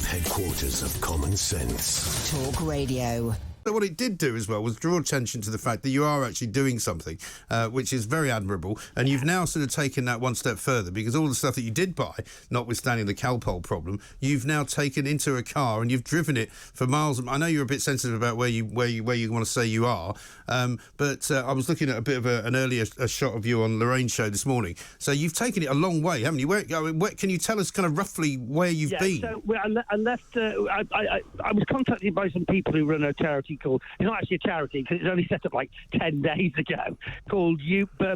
headquarters of common sense. Talk Radio. What it did do as well was draw attention to the fact that you are actually doing something, which is very admirable, and you've now sort of taken that one step further, because all the stuff that you did buy, notwithstanding the Calpol problem, you've now taken into a car and you've driven it for miles. I know you're a bit sensitive about where you want to say you are, but I was looking at a bit of an earlier shot of you on Lorraine's show this morning. So you've taken it a long way, haven't you? Where can you tell us kind of roughly where you've been? So I left. I was contacted by some people who run a charity called, it's not actually a charity because it's only set up like 10 days ago, called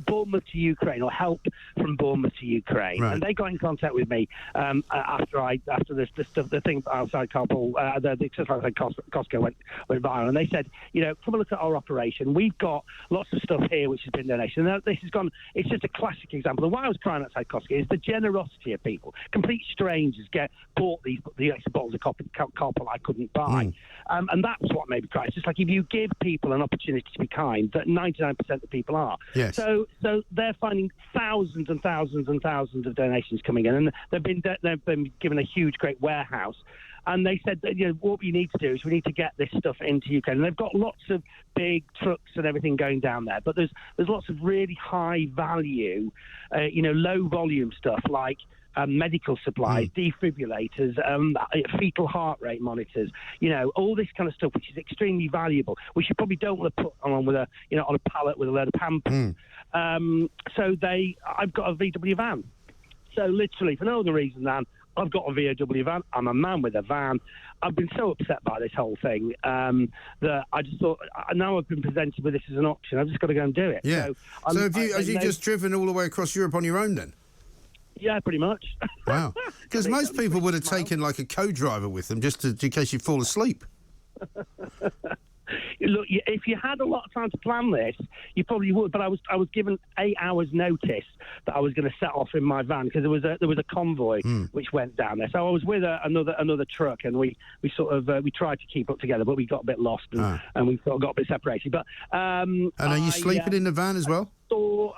Bournemouth to Ukraine, or Help from Bournemouth to Ukraine. Right. And they got in contact with me after the thing outside Calpol, the stuff outside Costco went viral, and they said, come and look at our operation. We've got lots of stuff here which has been donation. And this has gone. It's just a classic example. And why I was crying outside Costco is the generosity of people. Complete strangers bought the extra bottles of Calpol I couldn't buy, and that's what made me cry. It's just like, if you give people an opportunity to be kind, that 99% of people are. Yes. So they're finding thousands and thousands and thousands of donations coming in, and they've been given a huge, great warehouse. And they said that, what we need to do is we need to get this stuff into Ukraine. And they've got lots of big trucks and everything going down there, but there's lots of really high value, low volume stuff like medical supplies, defibrillators, fetal heart rate monitors, all this kind of stuff, which is extremely valuable, which you probably don't want to put on with on a pallet with a load of Pampers. So I've got a VW van. So literally, for no other reason than I've got a VW van. I'm a man with a van. I've been so upset by this whole thing that I just thought, now I've been presented with this as an option, I've just got to go and do it. Yeah. So have you just driven all the way across Europe on your own then? Yeah, pretty much. Wow. Because most people would have taken like a co-driver with them just in case you fall asleep. Look, if you had a lot of time to plan this, you probably would. But I was given 8 hours' notice that I was going to set off in my van, because there was a convoy which went down there. So I was with another truck, and we sort of we tried to keep up together, but we got a bit lost and we sort of got a bit separated. But and are you sleeping in the van as well? So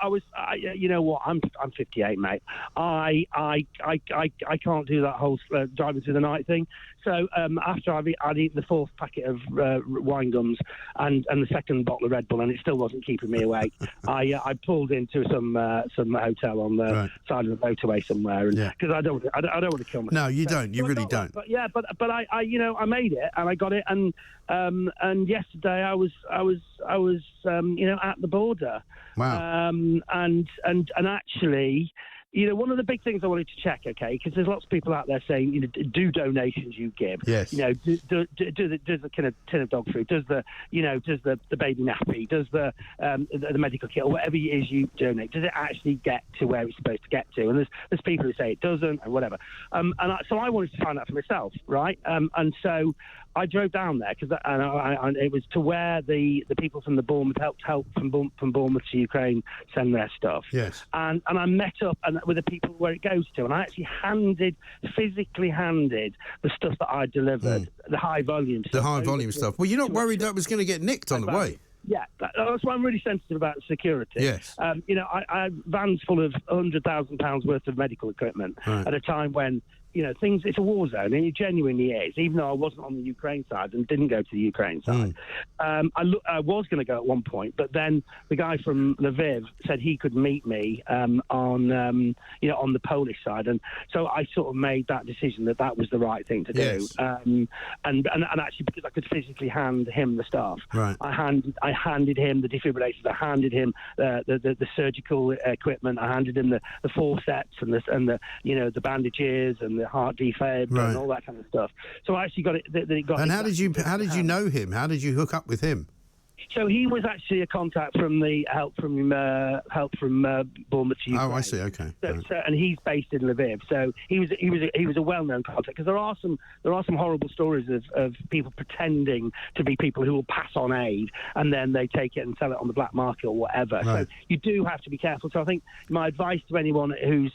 you know what? I'm 58, mate. I can't do that whole driving through the night thing. So after I'd eaten the fourth packet of wine gums and the second bottle of Red Bull, and it still wasn't keeping me awake, I pulled into some hotel on the side of the motorway somewhere, because I don't want to kill myself. No, you don't. You really don't. But I made it, and I got it, and yesterday I was at the border. Wow. And actually, one of the big things I wanted to check, okay, because there's lots of people out there saying, do donations you give. Yes. Does the kind of tin of dog food, does the baby nappy, does the medical kit, or whatever it is you donate, does it actually get to where it's supposed to get to? And there's people who say it doesn't, and whatever. So I wanted to find out for myself, right? And so I drove down there because it was to where the people from the Bournemouth help from Bournemouth to Ukraine send their stuff. Yes. And I met up with the people where it goes to, and I actually physically handed the stuff that I delivered, the high volume stuff. The high volume stuff. Well, you're not worried that was going to get nicked on the way? Yeah, that's why I'm really sensitive about security. Yes. I have vans full of £100,000 worth of medical equipment at a time when, it's a war zone, and it genuinely is, even though I wasn't on the Ukraine side and didn't go to the Ukraine side. I was going to go at one point, but then the guy from Lviv said he could meet me on the Polish side, and so I sort of made that decision that was the right thing to do. Yes. And actually, because I could physically hand him the stuff, right. I handed him the defibrillators, I handed him the surgical equipment, I handed him the forceps and the bandages and the heart defib and all that kind of stuff. So I actually got it. And how did you know him? How did you hook up with him? So he was actually a contact from the help from Bournemouth to Ukraine. Oh, I see. Okay. So, and he's based in Lviv. So he was a well-known contact, because there are some horrible stories of people pretending to be people who will pass on aid, and then they take it and sell it on the black market or whatever. Right. So you do have to be careful. So I think my advice to anyone who's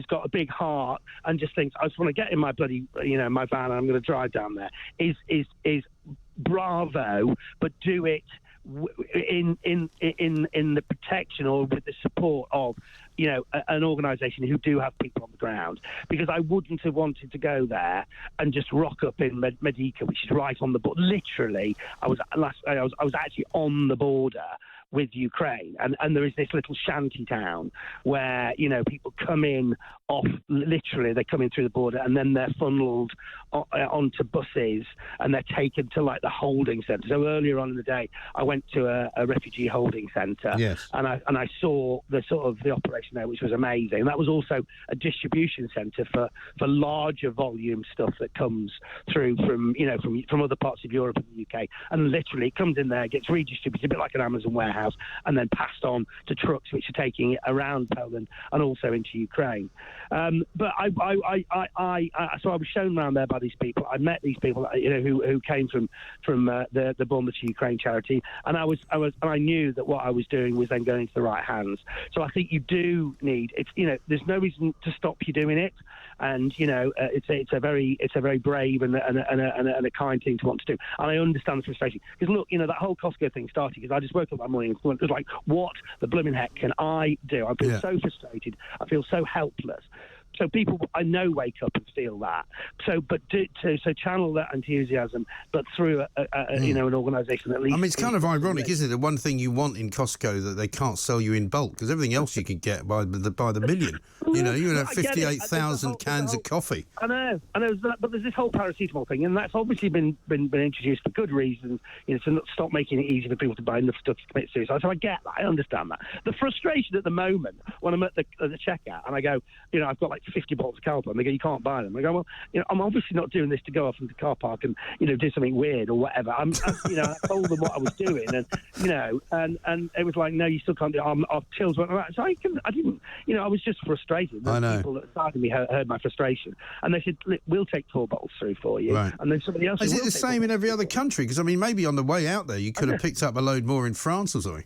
got a big heart and just thinks, I just want to get in my bloody my van and I'm going to drive down there, is bravo, but do it in the protection or with the support of an organisation who do have people on the ground, because I wouldn't have wanted to go there and just rock up in Medica, which is right on the border. Literally, I was actually on the border with Ukraine, and there is this little shanty town where people come in literally they come in through the border, and then they're funneled onto buses, and they're taken to like the holding centre. So earlier on in the day, I went to a refugee holding centre, yes, and I saw the sort of the operation there, which was amazing. And that was also a distribution centre for larger volume stuff that comes through from other parts of Europe and the UK, and literally it comes in there, gets redistributed a bit like an Amazon warehouse, and then passed on to trucks which are taking it around Poland and also into Ukraine. But so I was shown around there by these people. I met these people, who came from the Bournemouth Ukraine charity, and I knew that what I was doing was then going into the right hands. So I think you do need there's no reason to stop you doing it, and it's a very brave and a kind thing to want to do. And I understand the frustration, because look, that whole Costco thing started because I just woke up that morning and it was like, what the blooming heck can I do? I feel so frustrated. I feel so helpless. So people, I know, wake up and feel that. So channel that enthusiasm, but through an organisation at least. I mean, it's kind of ironic, isn't it? The one thing you want in Costco that they can't sell you in bulk, because everything else you can get by the million. You can have 58,000 cans of coffee. I know, but there's this whole paracetamol thing, and that's obviously been introduced for good reasons, to not stop making it easy for people to buy enough stuff to commit suicide. So I get that, I understand that. The frustration at the moment when I'm at the checkout and I go, I've got like 50 bottles of Calpol, and they go, you can't buy them. I go, well, I'm obviously not doing this to go off into the car park and do something weird or whatever. I told them what I was doing, and it was like, no, you still can't do it. Our tills went like that. So I didn't, I was just frustrated. I know. People that side of me heard my frustration, and they said, we'll take 4 bottles through for you. Right. And then somebody else. Is it the same in every other country? Because maybe on the way out there you could have picked up a load more in France or something.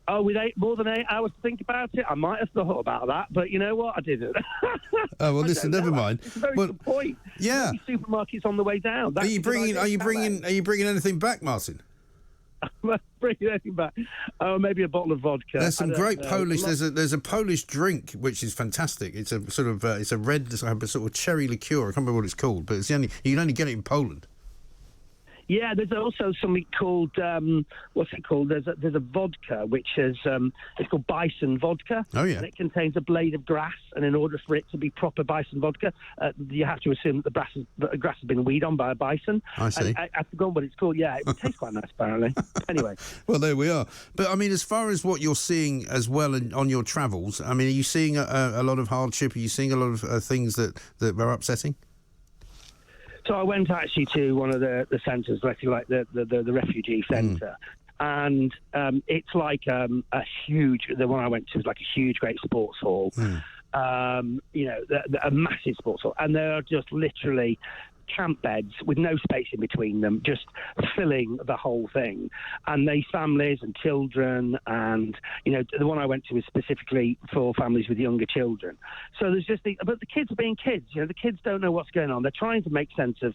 Oh, with more than 8 hours to think about it, I might have thought about that, but you know what? I didn't. Oh well, listen, never mind. It's a very good point. Yeah. Maybe supermarkets on the way down. Are you bringing anything back, Martin? Bringing anything back? Oh, maybe a bottle of vodka. There's some great Polish. There's a Polish drink which is fantastic. It's a sort of it's a red sort of cherry liqueur. I can't remember what it's called, but you can only get it in Poland. Yeah, there's also something called what's it called? There's a vodka which is it's called bison vodka. Oh yeah. And it contains a blade of grass, and in order for it to be proper bison vodka, you have to assume that the grass has been weed on by a bison. I see. I've forgotten what it's called. Yeah, it tastes quite nice apparently. Anyway. Well, there we are. But I mean, as far as what you're seeing as well on your travels, I mean, are you seeing a lot of hardship? Are you seeing a lot of things that are upsetting? So I went actually to one of the centres, like the refugee centre, and it's like a huge. The one I went to was like a huge, great sports hall. A massive sports hall, and there are just literally camp beds with no space in between them, just filling the whole thing. And these families and children, and the one I went to was specifically for families with younger children. So there's just but the kids are being kids. The kids don't know what's going on. They're trying to make sense of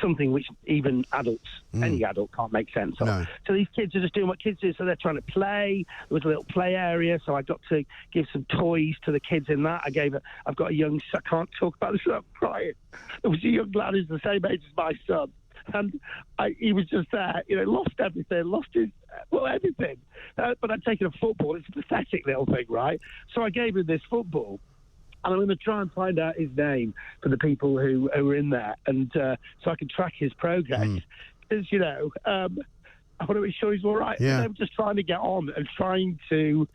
something which even adults, any adult, can't make sense of. No. So these kids are just doing what kids do. So they're trying to play. There was a little play area, so I got to give some toys to the kids in that. I've got a young. I can't talk about this without crying. There was a young lad who's the same age as my son, and he was just there, lost everything, lost his, everything. But I'd taken a football. It's a pathetic little thing, right? So I gave him this football, and I'm going to try and find out his name for the people who were in there, and so I can track his progress. Because, I want to be sure he's all right. Yeah. I'm just trying to get on and trying to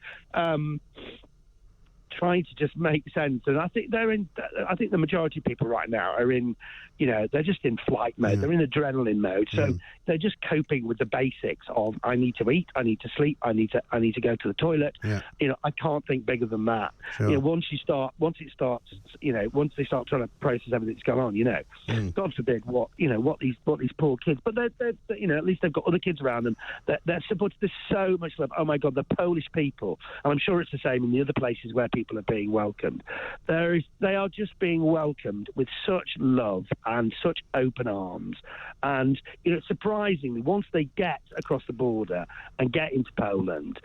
just make sense. And I think the majority of people right now are in, they're just in flight mode. They're in adrenaline mode. So they're just coping with the basics of, I need to eat, I need to sleep, I need to go to the toilet. Yeah. I can't think bigger than that. Sure. Once they start trying to process everything that's going on, God forbid what these poor kids, but they're at least they've got other kids around them. They're supported. There's so much love. Oh my God, the Polish people, and I'm sure it's the same in the other places where people are being welcomed. They are just being welcomed with such love and such open arms. And, surprisingly, once they get across the border and get into Poland,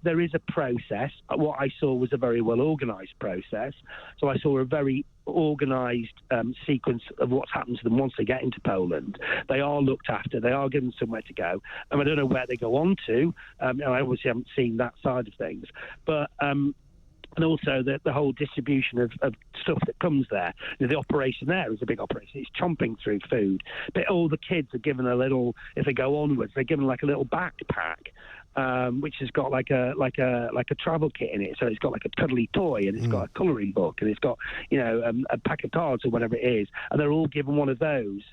there is a process. What I saw was a very well-organised process. So I saw a very organised sequence of what's happened to them once they get into Poland. They are looked after. They are given somewhere to go. And I don't know where they go on to. I obviously haven't seen that side of things. But... and also the whole distribution of stuff that comes there. The operation there is a big operation. It's chomping through food. But all the kids are given a little, if they go onwards, they're given like a little backpack, which has got like a travel kit in it. So it's got like a cuddly toy, and it's got a colouring book, and it's got, a pack of cards or whatever it is. And they're all given one of those,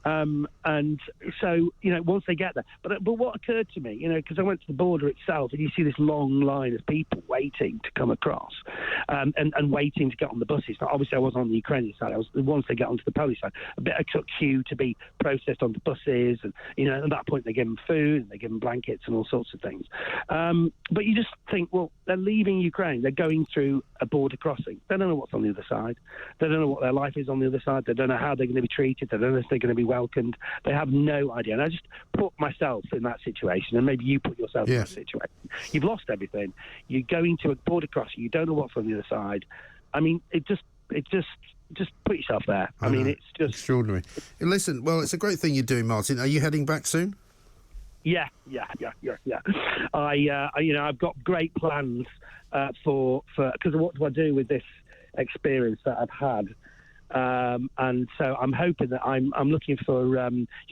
and so, once they get there. But what occurred to me, because I went to the border itself, and you see this long line of people waiting to come across, and waiting to get on the buses. Now, obviously, I wasn't on the Ukrainian side. I was once they get onto the Polish side, a bit of queue to be processed on the buses, and at that point they give them food and they give them blankets and all sorts of things. But you just think, well, they're leaving Ukraine. They're going through a border crossing. They don't know what's on the other side. They don't know what their life is on the other side. They don't know how they're going to be treated. They don't know if they're going to be welcomed. They have no idea. And I just put myself in that situation, and maybe you put yourself in that situation. You've lost everything. You're going to a border crossing. You don't know what's on the other side. I mean, it just put yourself there. I mean, it's just extraordinary. Listen, well, it's a great thing you're doing, Martin. Are you heading back soon? Yeah. I've got great plans for because what do I do with this experience that I've had? And so I'm hoping that I'm looking for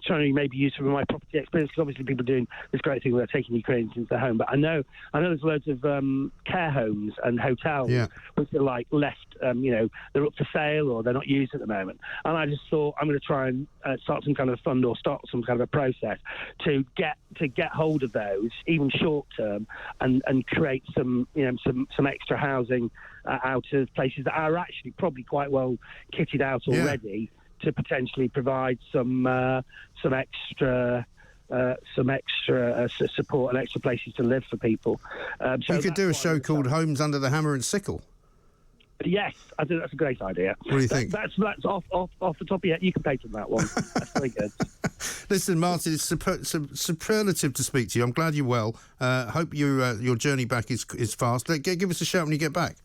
trying to maybe use some of my property experience, because obviously people are doing this great thing where they're taking Ukrainians into their home. But I know there's loads of care homes and hotels which are like left, they're up for sale or they're not used at the moment. And I just thought I'm going to try and start some kind of a fund or start some kind of a process to get hold of those, even short term, and create some extra housing out of places that are actually probably quite well kitted out already to potentially provide some extra support and extra places to live for people. So you could do a show called Homes Under the Hammer and Sickle. Yes, I think that's a great idea. What do you think? That's off the top of your head. You can patent that one. That's very good. Listen, Martin, it's superlative to speak to you. I'm glad you're well. Hope your journey back is fast. Give us a shout when you get back.